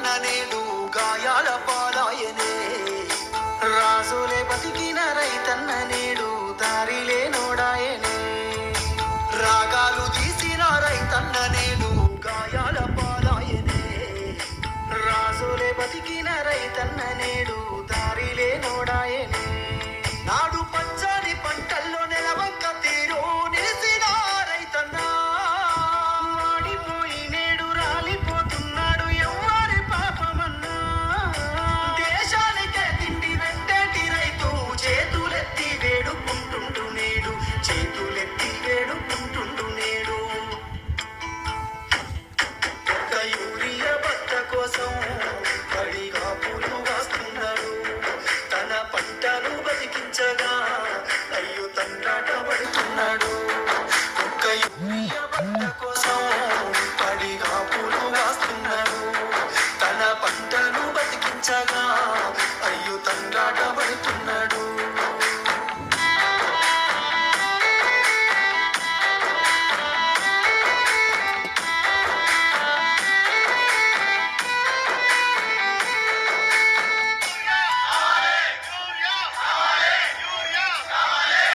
రైతన్న నేడు గాయాల పాలాయనే. రాజులే బతికిన రైతన్న నేడు దారిలే నోడాయనే. రాగాలు తీసిన రైతన్న నేడు గాయాల పాలాయనే. రాజులే బతికిన రైతన్న నేడు దారిలే నోడాయనే. నాడు పచ్చని పంటల్లో నెలవంక తీరు నిలిసిన రైతన్న వాడిపోయి నేడు రాలిపోతున్నాడు ఎవ్వరి పాపమన్నా. దేశానికే తిండి వెంటటి రైతు చేతులెత్తి వేడుకుంటుండు నేడు. చేతులెత్తి వేడుకుంటుండు నేడు. ఒక్క యూరియా బత్త కోసం పడిగా పూలు వాస్తున్నాడు. తన పంటను బతికించగా అయ్యో తండ్రాట పడుతున్నాడు. ఒక్క యూరియా బత్త కోసం